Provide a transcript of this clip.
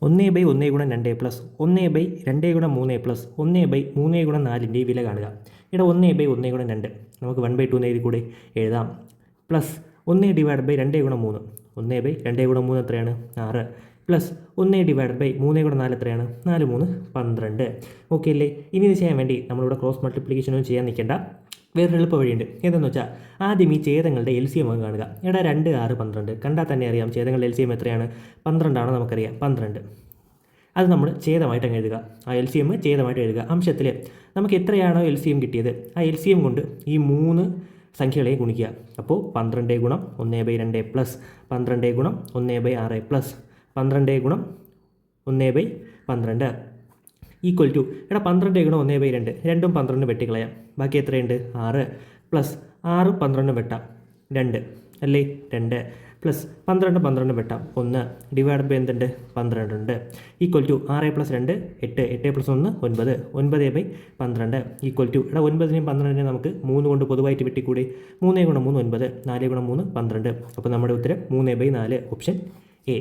1/1 + 1/2 + 1/3 + 4ൻ്റെ വില കാണുക. ഇവിടെ 1/1 = 2 നമുക്ക് 1/2 എന്ന് എഴുതി കൂടെ എഴുതാം. പ്ലസ് 1/2 × 3 1/2 × 3 എത്രയാണ് 6 പ്ലസ് 1/3 × 4 എത്രയാണ് 4 3 12. ഓക്കെ അല്ലേ? ഇനി ഇത് ചെയ്യാൻ വേണ്ടി നമ്മളിവിടെ ക്രോസ് മൾട്ടിപ്ലിക്കേഷനൊന്നും ചെയ്യാൻ നിൽക്കേണ്ട. വേറൊരു എളുപ്പ വഴിയുണ്ട്. ഏതെന്ന് വെച്ചാൽ ആദ്യം ഈ ഛേദങ്ങളുടെ LCM കാണുക. ഇവിടെ 2 6 12 കണ്ടാൽ തന്നെ അറിയാം ഛേദങ്ങളുടെ LCM എത്രയാണ് 12 ആണ് നമുക്കറിയാം 12. അത് നമ്മൾ ഛേദമായിട്ട് അങ്ങ് എഴുതുക. ആ LCM ഛേദമായിട്ട് എഴുതുക. അംശത്തിൽ നമുക്ക് എത്രയാണോ LCM കിട്ടിയത് ആ LCM കൊണ്ട് ഈ 3 സംഖ്യകളെ ഗുണിക്കുക. അപ്പോൾ 12 × 1/2 പ്ലസ് 12 × 1/6 പ്ലസ് 12 × 1/12 ഈക്വൽ ടു ഇവിടെ 12 × 1/2 രണ്ടും 12 വെട്ടിക്കളയാം. ബാക്കി എത്രയുണ്ട് 6 പ്ലസ് 6 12 വെട്ടാം 2 അല്ലേ 2 പ്ലസ് 12 12 വെട്ടാം 1 ഡിവൈഡ് ബൈ എന്തുണ്ട് 12 ഉണ്ട് ഈക്വൽ ടു 6 + 2 8 8 + 1 9 9/12 ഈക്വൽ ടു ഇവിടെ 9നെയും 12നെയും നമുക്ക് 3 കൊണ്ട് പൊതുവായിട്ട് വെട്ടിക്കൂടി 3 × 3 9 4 × 3 12. അപ്പോൾ നമ്മുടെ ഉത്തരം 3/4 ഓപ്ഷൻ എ.